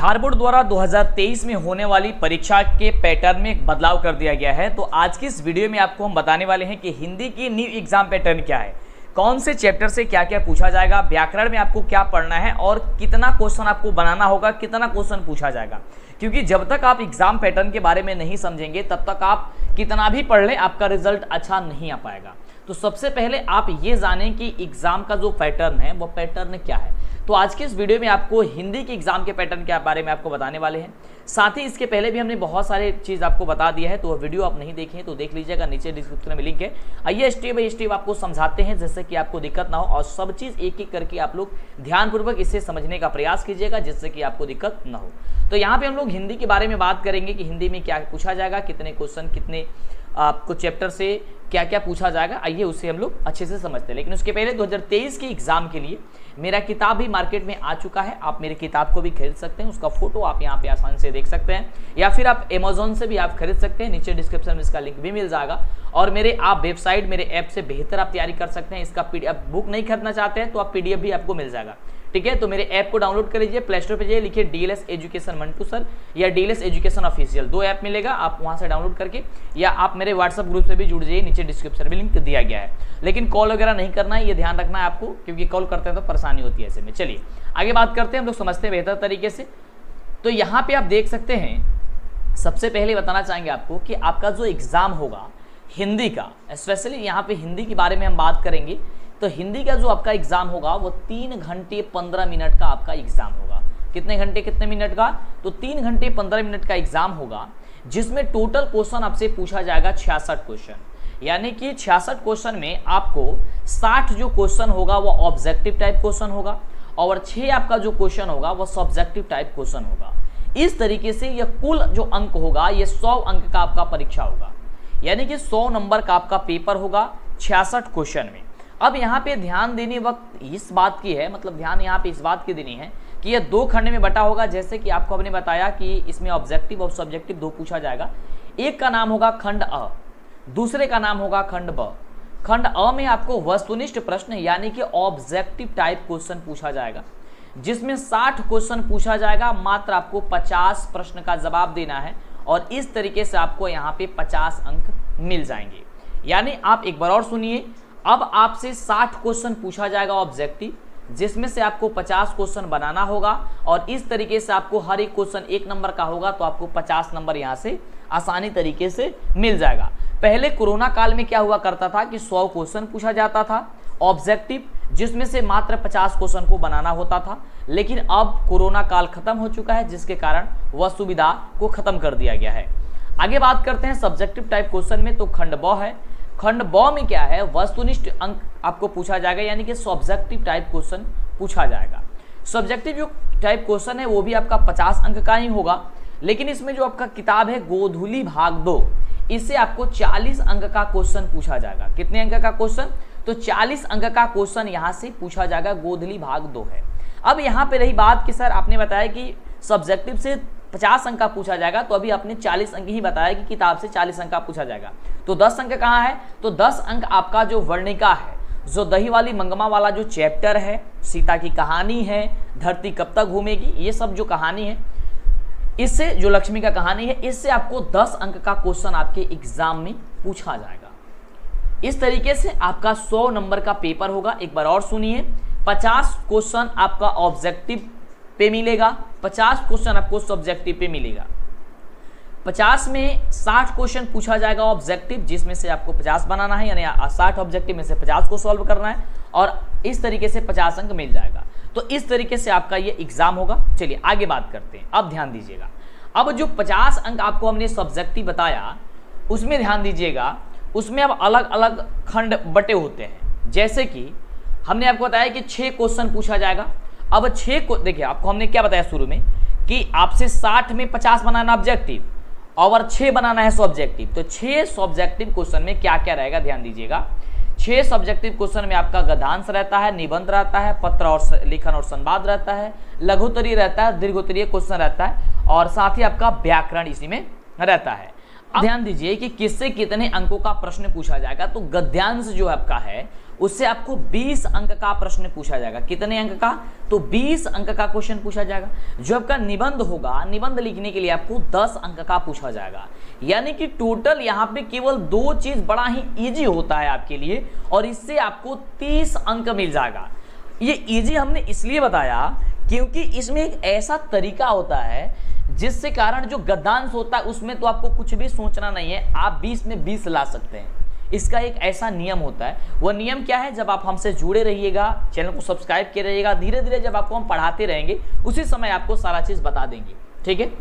Bihar board द्वारा 2023 में होने वाली परीक्षा के पैटर्न में एक बदलाव कर दिया गया है। तो आज की इस वीडियो में आपको हम बताने वाले हैं कि हिंदी की न्यू एग्जाम पैटर्न क्या है, कौन से चैप्टर से क्या क्या पूछा जाएगा, व्याकरण में आपको क्या पढ़ना है और कितना क्वेश्चन आपको बनाना होगा, कितना क्वेश्चन पूछा जाएगा। क्योंकि जब तक आप एग्जाम पैटर्न के बारे में नहीं समझेंगे तब तक आप कितना भी पढ़ लें आपका रिजल्ट अच्छा नहीं आ पाएगा। तो सबसे पहले आप ये जानें कि एग्जाम का जो पैटर्न है वो पैटर्न क्या है। तो आज के इस वीडियो में आपको हिंदी के एग्जाम के पैटर्न के बारे में आपको बताने वाले हैं। साथ ही इसके पहले भी हमने बहुत सारे चीज़ आपको बता दिया है, तो वो वीडियो आप नहीं देखे तो देख लीजिएगा, नीचे डिस्क्रिप्शन में लिंक है। आइए स्टेप बाय स्टेप आपको समझाते हैं जिससे कि आपको दिक्कत ना हो और सब चीज़ एक एक करके आप लोग ध्यानपूर्वक इसे समझने का प्रयास कीजिएगा जिससे कि आपको दिक्कत ना हो। तो यहाँ पे हम लोग हिंदी के बारे में बात करेंगे कि हिंदी में क्या पूछा जाएगा, कितने क्वेश्चन, कितने आपको चैप्टर से क्या क्या पूछा जाएगा। आइए उसे हम लोग अच्छे से समझते हैं। लेकिन उसके पहले 2023 के एग्जाम के लिए मेरा किताब भी मार्केट में आ चुका है। आप मेरी किताब को भी खरीद सकते हैं, उसका फोटो आप यहाँ पे आसानी से देख सकते हैं, या फिर आप अमेजोन से भी आप खरीद सकते हैं। नीचे डिस्क्रिप्शन में इसका लिंक भी मिल जाएगा। और मेरे आप वेबसाइट, मेरे ऐप से बेहतर आप तैयारी कर सकते हैं। इसका PDF बुक नहीं खरीदना चाहते हैं तो आप PDF भी आपको मिल जाएगा, ठीक है। तो मेरे ऐप को डाउनलोड कर लीजिए, प्ले स्टोर पे जाइए, लिखिए DLS एजुकेशन मंटू सर या DLS एजुकेशन ऑफिशियल, दो ऐप मिलेगा, आप वहां से डाउनलोड करके, या आप मेरे व्हाट्सएप ग्रुप से भी जुड़ जाइए, नीचे डिस्क्रिप्शन में लिंक दिया गया है। लेकिन कॉल वगैरह नहीं करना है, ये ध्यान रखना है आपको, क्योंकि कॉल करते हैं तो परेशानी होती है ऐसे में। चलिए आगे बात करते हैं, हम लोग समझते हैं बेहतर तरीके से। तो यहाँ पे आप देख सकते हैं, सबसे पहले बताना चाहेंगे आपको कि आपका जो एग्जाम होगा हिंदी का, स्पेशली यहाँ पे हिंदी के बारे में हम बात करेंगे। तो हिंदी का जो आपका एग्जाम होगा वो 3 घंटे 15 मिनट का आपका एग्जाम होगा। कितने घंटे कितने मिनट का? तो 3 घंटे 15 मिनट का एग्जाम होगा, जिसमें टोटल क्वेश्चन आपसे पूछा जाएगा 66 क्वेश्चन। यानी कि 66 क्वेश्चन में आपको 60 जो क्वेश्चन होगा वो ऑब्जेक्टिव टाइप क्वेश्चन होगा और 6 आपका जो क्वेश्चन होगा वो सब्जेक्टिव टाइप क्वेश्चन होगा। इस तरीके से यह कुल जो अंक होगा ये 100 अंक का आपका परीक्षा होगा। यानी कि 100 नंबर का आपका पेपर होगा 66 क्वेश्चन में। अब यहाँ पे ध्यान देने वक्त इस बात की है, मतलब ध्यान यहाँ पे इस बात की देनी है कि यह 2 खंड में बटा होगा। जैसे कि आपको हमने बताया कि इसमें ऑब्जेक्टिव और सब्जेक्टिव 2 पूछा जाएगा। एक का नाम होगा खंड अ, दूसरे का नाम होगा खंड ब। खंड अ में आपको वस्तुनिष्ठ प्रश्न यानी कि ऑब्जेक्टिव टाइप क्वेश्चन पूछा जाएगा, जिसमें 60 क्वेश्चन पूछा जाएगा। मात्र आपको 50 प्रश्न का जवाब देना है और इस तरीके से आपको यहाँ पे 50 अंक मिल जाएंगे। यानी आप एक बार और सुनिए, अब आपसे 60 क्वेश्चन पूछा जाएगा ऑब्जेक्टिव, जिसमें से आपको 50 क्वेश्चन बनाना होगा और इस तरीके से आपको हर एक क्वेश्चन 1 नंबर का होगा, तो आपको 50 नंबर यहाँ से आसानी तरीके से मिल जाएगा। पहले कोरोना काल में क्या हुआ करता था कि 100 क्वेश्चन पूछा जाता था ऑब्जेक्टिव, जिसमें से मात्र 50 क्वेश्चन को बनाना होता था। लेकिन अब कोरोना काल खत्म हो चुका है, जिसके कारण वह सुविधा को खत्म कर दिया गया है। आगे बात करते हैं सब्जेक्टिव टाइप क्वेश्चन में। तो खंड ब है, खंड ब में क्या है, वस्तुनिष्ठ अंक आपको पूछा जाएगा, यानी कि सब्जेक्टिव टाइप क्वेश्चन पूछा जाएगा। सब्जेक्टिव जो टाइप क्वेश्चन है वो भी आपका 50 अंक का ही होगा। लेकिन इसमें जो आपका किताब है गोधुली भाग 2, इससे आपको 40 अंक का क्वेश्चन पूछा जाएगा। कितने अंक का क्वेश्चन? तो 40 अंक का क्वेश्चन यहाँ से पूछा जाएगा, गोधुली भाग 2 है। अब यहाँ पे रही बात कि सर आपने बताया कि सब्जेक्टिव से 50 अंक का पूछा जाएगा, तो अभी आपने 40 अंक ही बताया कि किताब से 40 अंक का पूछा जाएगा। तो 10 अंक कहाँ है? तो 10 अंक आपका जो वर्णिका है, जो दही वाली मंगमा वाला जो चैप्टर है, सीता की कहानी है, धरती कब तक घूमेगी, ये सब जो कहानी है, इससे जो लक्ष्मी का कहानी है, इससे आपको 10 अंक का क्वेश्चन आपके एग्जाम में पूछा जाएगा। इस तरीके से आपका 100 नंबर का पेपर होगा। एक बार और सुनिए, 50 क्वेश्चन आपका ऑब्जेक्टिव पे मिलेगा, 50 क्वेश्चन आपको सब्जेक्टिव पे मिलेगा। 50 में 60 क्वेश्चन पूछा जाएगा ऑब्जेक्टिव, जिसमें से आपको 50 बनाना है, यानी 60 ऑब्जेक्टिव में से 50 को सॉल्व करना है और इस तरीके से 50 अंक मिल जाएगा। तो इस तरीके से आपका ये एग्जाम होगा। चलिए आगे बात करते हैं। अब ध्यान दीजिएगा, अब जो 50 अंक आपको हमने सब्जेक्टिव बताया उसमें ध्यान दीजिएगा, उसमें अब अलग अलग खंड बटे होते हैं। जैसे कि हमने आपको बताया कि 6 क्वेश्चन पूछा जाएगा। अब 6 को देखिए, आपको हमने क्या बताया शुरू में कि आपसे 60 में 50 बनाना ऑब्जेक्टिव और 6 बनाना है सब्जेक्टिव। तो 6 सब्जेक्टिव क्वेश्चन में क्या क्या रहेगा, ध्यान दीजिएगा। 6 सब्जेक्टिव क्वेश्चन में आपका गद्यांश रहता है, निबंध रहता है, पत्र और लेखन और संवाद रहता है, लघुत्तरीय रहता है, दीर्घोत्तरीय क्वेश्चन रहता है और साथ ही आपका व्याकरण इसी में रहता है। अब ध्यान दीजिए कि किससे कितने अंकों का प्रश्न पूछा जाएगा। तो गद्यांश जो आपका है उससे आपको 20 अंक का प्रश्न पूछा जाएगा। कितने अंक का? तो 20 अंक का क्वेश्चन पूछा जाएगा। जो आपका निबंध होगा, निबंध लिखने के लिए आपको 10 अंक का पूछा जाएगा। यानी कि टोटल यहाँ पे केवल 2 चीज बड़ा ही इजी होता है आपके लिए, और इससे आपको 30 अंक मिल जाएगा। ये इजी हमने इसलिए बताया क्योंकि इसमें एक ऐसा तरीका होता है जिससे कारण जो गद्यांश होता है उसमें तो आपको कुछ भी सोचना नहीं है, आप 20 में 20 ला सकते हैं। इसका एक ऐसा नियम होता है। वह नियम क्या है? जब आप हमसे जुड़े रहिएगा, चैनल को सब्सक्राइब किए रहिएगा, धीरे धीरे जब आपको हम पढ़ाते रहेंगे उसी समय आपको सारा चीज बता देंगे। ठीक है,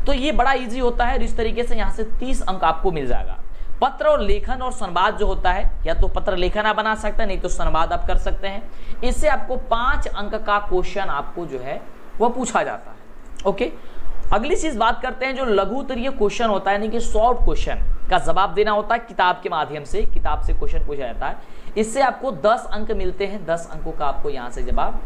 तो ये बड़ा इजी होता है। इस तरीके से यहाँ से 30 अंक आपको मिल जाएगा। पत्र और लेखन और संवाद जो होता है, या तो पत्र लेखन आप बना सकते हैं, नहीं तो संवाद आप कर सकते हैं। इससे आपको 5 अंक का क्वेश्चन आपको जो है वह पूछा जाता है। ओके, अगली चीज बात करते हैं जो लघु उत्तरीय क्वेश्चन होता है, यानी कि शॉर्ट क्वेश्चन का जवाब देना होता है किताब के माध्यम से, किताब से क्वेश्चन पूछा जाता है। इससे आपको 10 अंक मिलते हैं। 10 अंकों का आपको यहां से जवाब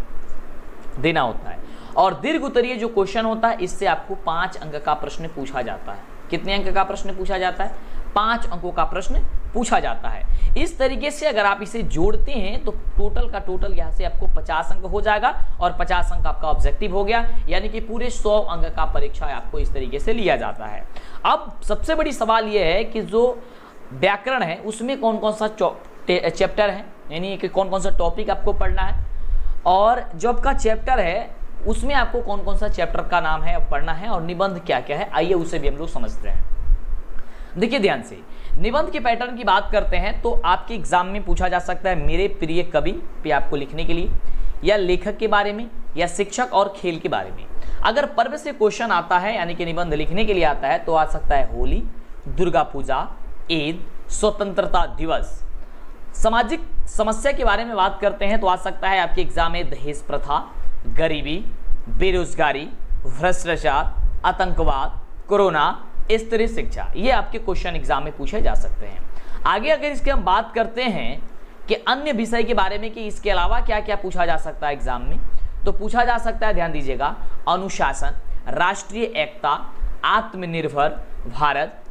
देना होता है। और दीर्घ उत्तरीय जो क्वेश्चन होता है, इससे आपको 5 अंक का प्रश्न पूछा जाता है। कितने अंक का प्रश्न पूछा जाता है? 5 अंकों का प्रश्न पूछा जाता है। इस तरीके से अगर आप इसे जोड़ते हैं तो टोटल का टोटल यहाँ से आपको 50 अंक हो जाएगा, और 50 अंक आपका ऑब्जेक्टिव हो गया। यानी कि पूरे 100 अंक का परीक्षा आपको इस तरीके से लिया जाता है। अब सबसे बड़ी सवाल यह है कि जो व्याकरण है उसमें कौन कौन सा चैप्टर है, यानी कि कौन कौन सा टॉपिक आपको पढ़ना है, और जो आपका चैप्टर है उसमें आपको कौन कौन सा चैप्टर का नाम है पढ़ना है, और निबंध क्या क्या है, आइए उसे भी हम लोग समझते हैं। देखिए ध्यान से, निबंध के पैटर्न की बात करते हैं तो आपके एग्जाम में पूछा जा सकता है मेरे प्रिय कवि पे आपको लिखने के लिए, या लेखक के बारे में, या शिक्षक और खेल के बारे में। अगर पर्व से क्वेश्चन आता है, यानी कि निबंध लिखने के लिए आता है, तो आ सकता है होली, दुर्गा पूजा, ईद, स्वतंत्रता दिवस। सामाजिक समस्या के बारे में बात करते हैं तो आ सकता है आपके एग्जाम में दहेज प्रथा, गरीबी, बेरोजगारी, भ्रष्टाचार, आतंकवाद, कोरोना, स्त्री शिक्षा। ये आपके क्वेश्चन एग्जाम में पूछे जा सकते हैं। आगे अगर इसके हम बात करते हैं कि अन्य विषय के बारे में कि इसके अलावा क्या क्या पूछा जा सकता है एग्जाम में, तो पूछा जा सकता है, ध्यान दीजिएगा, अनुशासन, राष्ट्रीय एकता, आत्मनिर्भर भारत,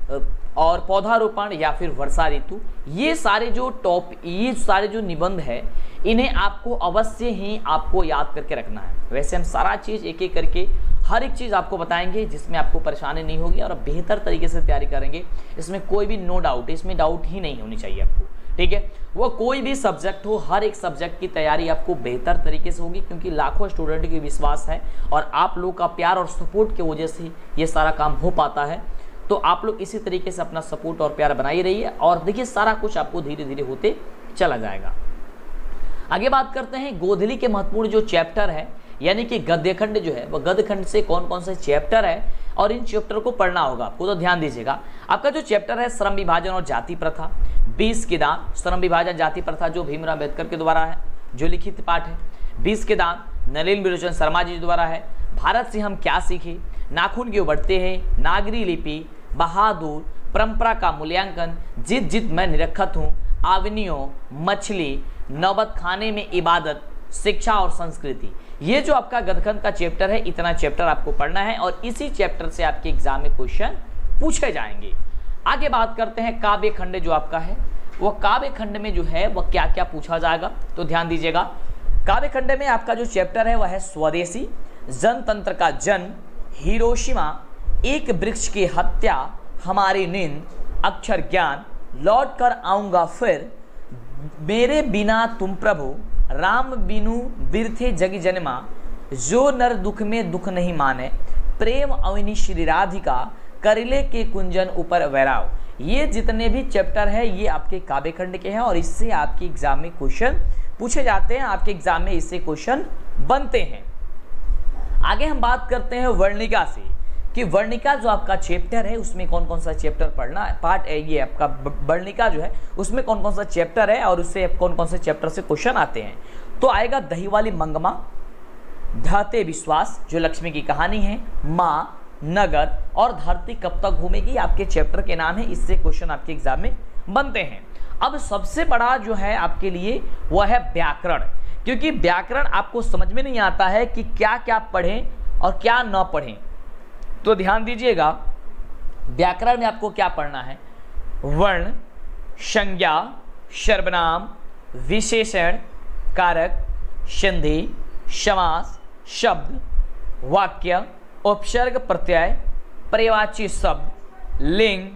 और पौधारोपण या फिर वर्षा ऋतु। ये सारे जो निबंध है इन्हें आपको अवश्य ही आपको याद करके रखना है। वैसे हम सारा चीज़ एक एक करके हर एक चीज़ आपको बताएंगे जिसमें आपको परेशानी नहीं होगी, और बेहतर तरीके से तैयारी करेंगे। इसमें कोई भी नो डाउट, इसमें डाउट ही नहीं होनी चाहिए आपको। ठीक है, वो कोई भी सब्जेक्ट हो, हर एक सब्जेक्ट की तैयारी आपको बेहतर तरीके से होगी, क्योंकि लाखों स्टूडेंट की विश्वास है और आप लोग का प्यार और सपोर्ट की वजह से ये सारा काम हो पाता है। तो आप लोग इसी तरीके से अपना सपोर्ट और प्यार बनाए रहिए, और देखिए सारा कुछ आपको धीरे धीरे होते चला जाएगा। आगे बात करते हैं गोधली के महत्वपूर्ण जो चैप्टर है, यानी कि गद्यखंड जो है, वह गद्यखंड से कौन कौन से चैप्टर है और इन चैप्टर को पढ़ना होगा आपको। तो ध्यान दीजिएगा, आपका जो चैप्टर है श्रम विभाजन और जाति प्रथा, 20 के दान, श्रम विभाजन जाति प्रथा जो भीमराव अम्बेडकर के द्वारा है, जो लिखित पाठ है। 20 के दान नलिन बिलोचन शर्मा जी द्वारा है। भारत से हम क्या सीखे, नाखून क्यों बढ़ते हैं, नागरी लिपि, बहादुर, परंपरा का मूल्यांकन, जित जित मैं निरखत हूँ, आवनियों, मछली, नौबत खाने में इबादत, शिक्षा और संस्कृति। ये जो आपका गद्यखंड का चैप्टर है, इतना चैप्टर आपको पढ़ना है, और इसी चैप्टर से आपके एग्जाम में क्वेश्चन पूछे जाएंगे। आगे बात करते हैं काव्य खंड जो आपका है, वह काव्य खंड में जो है वह क्या क्या पूछा जाएगा। तो ध्यान दीजिएगा, काव्य खंड में आपका जो चैप्टर है वह है स्वदेशी, जनतंत्र का जन्म, हिरोशिमा, एक वृक्ष की हत्या, हमारी नींद, अक्षर ज्ञान, लौट कर आऊंगा फिर, मेरे बिना तुम प्रभु, राम बिनु बिरथे जगी जन्मा, जो नर दुख में दुख नहीं माने, प्रेम अविनी श्री राधिका, करिले के कुंजन ऊपर वैराव। ये जितने भी चैप्टर है ये आपके काव्य खंड के हैं, और इससे आपके एग्जाम में क्वेश्चन पूछे जाते हैं, आपके एग्जाम में इससे क्वेश्चन बनते हैं। आगे हम बात करते हैं वर्णिका से, कि वर्णिका जो आपका चैप्टर है उसमें कौन कौन सा चैप्टर पढ़ना है, पार्ट है ये आपका वर्णिका जो है उसमें कौन कौन सा चैप्टर है और उससे कौन कौन से चैप्टर से क्वेश्चन आते हैं। तो आएगा दही वाली मंगमा, धरते विश्वास जो लक्ष्मी की कहानी है, माँ, नगर और धरती कब तक घूमेगी, आपके चैप्टर के नाम है, इससे क्वेश्चन आपके एग्जाम में बनते हैं। अब सबसे बड़ा जो है आपके लिए वह है व्याकरण, क्योंकि व्याकरण आपको समझ में नहीं आता है कि क्या क्या पढ़ें और क्या न पढ़ें। तो ध्यान दीजिएगा, व्याकरण में आपको क्या पढ़ना है, वर्ण, संज्ञा, सर्वनाम, विशेषण, कारक, संधि, समास, शब्द, वाक्य, उपसर्ग प्रत्यय, पर्यायवाची शब्द, लिंग,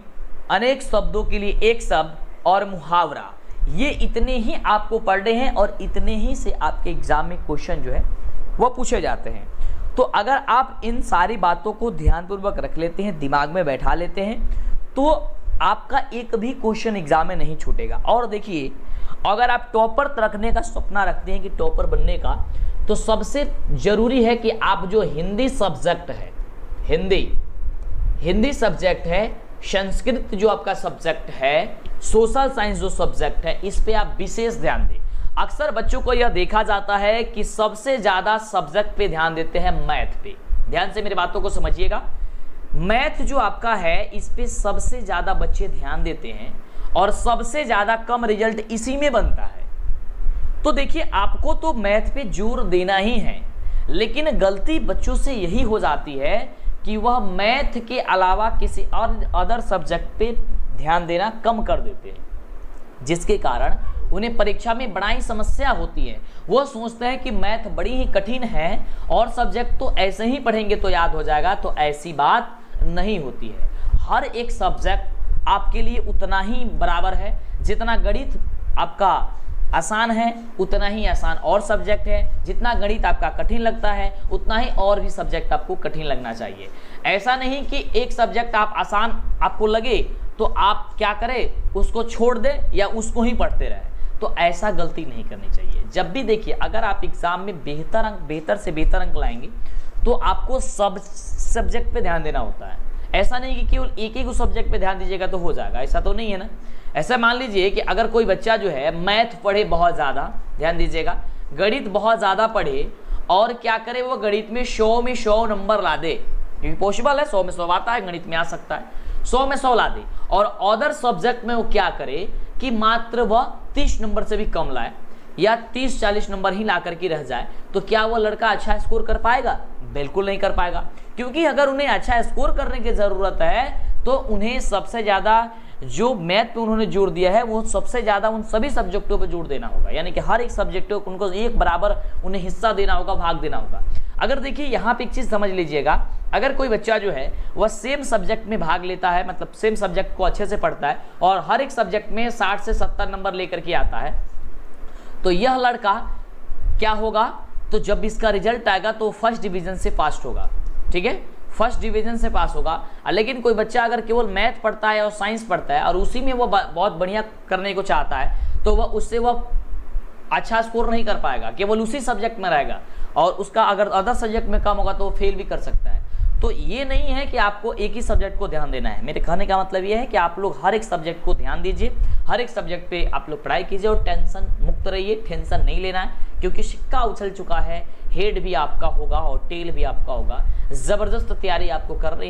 अनेक शब्दों के लिए एक शब्द और मुहावरा। ये इतने ही आपको पढ़ने हैं और इतने ही से आपके एग्जाम में क्वेश्चन जो है वो पूछे जाते हैं। तो अगर आप इन सारी बातों को ध्यानपूर्वक रख लेते हैं, दिमाग में बैठा लेते हैं, तो आपका एक भी क्वेश्चन एग्जाम में नहीं छूटेगा। और देखिए, अगर आप टॉपर रखने का सपना रखते हैं कि टॉपर बनने का, तो सबसे जरूरी है कि आप जो हिंदी सब्जेक्ट है, हिंदी सब्जेक्ट है, संस्कृत जो आपका सब्जेक्ट है, सोशल साइंस जो सब्जेक्ट है, इस पे आप विशेष ध्यान दें। अक्सर बच्चों को यह देखा जाता है कि सबसे ज्यादा सब्जेक्ट पे ध्यान देते हैं, मैथ पे। ध्यान से मेरी बातों को समझिएगा। मैथ जो आपका है, इस पे सबसे ज्यादा बच्चे ध्यान देते हैं और सबसे ज्यादा कम रिजल्ट इसी में बनता है। तो देखिए, आपको तो मैथ पे जोर देना ही है, लेकिन गलती बच्चों से यही हो जाती है कि वह मैथ के अलावा किसी और अदर सब्जेक्ट पे ध्यान देना कम कर देते हैं, जिसके कारण उन्हें परीक्षा में बड़ा ही समस्या होती है। वो सोचते हैं कि मैथ बड़ी ही कठिन है और सब्जेक्ट तो ऐसे ही पढ़ेंगे तो याद हो जाएगा, तो ऐसी बात नहीं होती है। हर एक सब्जेक्ट आपके लिए उतना ही बराबर है। जितना गणित आपका आसान है, उतना ही आसान और सब्जेक्ट है। जितना गणित आपका कठिन लगता है, उतना ही और भी सब्जेक्ट आपको कठिन लगना चाहिए। ऐसा नहीं कि एक सब्जेक्ट आप आसान आपको लगे तो आप क्या करें, उसको छोड़ दें या उसको ही पढ़ते रहें। तो ऐसा गलती नहीं करनी चाहिए। जब भी देखिए, अगर आप एग्जाम में बेहतर से बेहतर अंक लाएंगे, तो आपको सब सब्जेक्ट पे ध्यान देना होता है। ऐसा नहीं कि केवल एक ही सब्जेक्ट पे ध्यान दीजिएगा तो हो जाएगा, ऐसा तो नहीं है ना। ऐसा मान लीजिए कि अगर कोई बच्चा जो है मैथ पढ़े बहुत ज़्यादा, ध्यान दीजिएगा, गणित बहुत ज़्यादा पढ़े और क्या करे, वो गणित में 100 में 100 नंबर ला दे, क्योंकि पॉसिबल है, 100 में 100 आता है, गणित में आ सकता है, 100 में 100 ला दे, और अदर सब्जेक्ट में वो क्या करे कि मात्र वह 30 नंबर से भी कम लाए या 30-40 नंबर ही ला करके रह जाए, तो क्या वो लड़का अच्छा स्कोर कर पाएगा? बिल्कुल नहीं कर पाएगा। क्योंकि अगर उन्हें अच्छा स्कोर करने की ज़रूरत है, तो उन्हें सबसे ज़्यादा जो मैथ पे उन्होंने जोर दिया है, वो सबसे ज़्यादा उन सभी सब्जेक्टों पे जोर देना होगा। यानी कि हर एक सब्जेक्ट को उनको एक बराबर उन्हें हिस्सा देना होगा, भाग देना होगा। अगर देखिए, यहाँ पे एक चीज़ समझ लीजिएगा, अगर कोई बच्चा जो है वह सेम सब्जेक्ट में भाग लेता है, मतलब सेम सब्जेक्ट को अच्छे से पढ़ता है और हर एक सब्जेक्ट में 60 से 70 नंबर लेकर के आता है, तो यह लड़का क्या होगा, तो जब इसका रिजल्ट आएगा तो फर्स्ट डिवीजन से पास होगा। ठीक है, फर्स्ट डिवीजन से पास होगा। लेकिन कोई बच्चा अगर केवल मैथ पढ़ता है और साइंस पढ़ता है और उसी में वो बहुत बढ़िया करने को चाहता है, तो वह अच्छा स्कोर नहीं कर पाएगा, केवल उसी सब्जेक्ट में रहेगा, और उसका अगर अदर सब्जेक्ट में कम होगा तो वो फेल भी कर सकता है। तो ये नहीं है कि आपको एक ही सब्जेक्ट को ध्यान देना है। मेरे कहने का मतलब ये है कि आप लोग हर एक सब्जेक्ट को ध्यान दीजिए, हर एक सब्जेक्ट पे आप लोग पढ़ाई कीजिए और टेंशन मुक्त रहिए। टेंशन नहीं लेना है, क्योंकि सिक्का उछल चुका है, हेड भी आपका होगा और टेल भी आपका होगा। ज़बरदस्त तैयारी आपको कर रही है।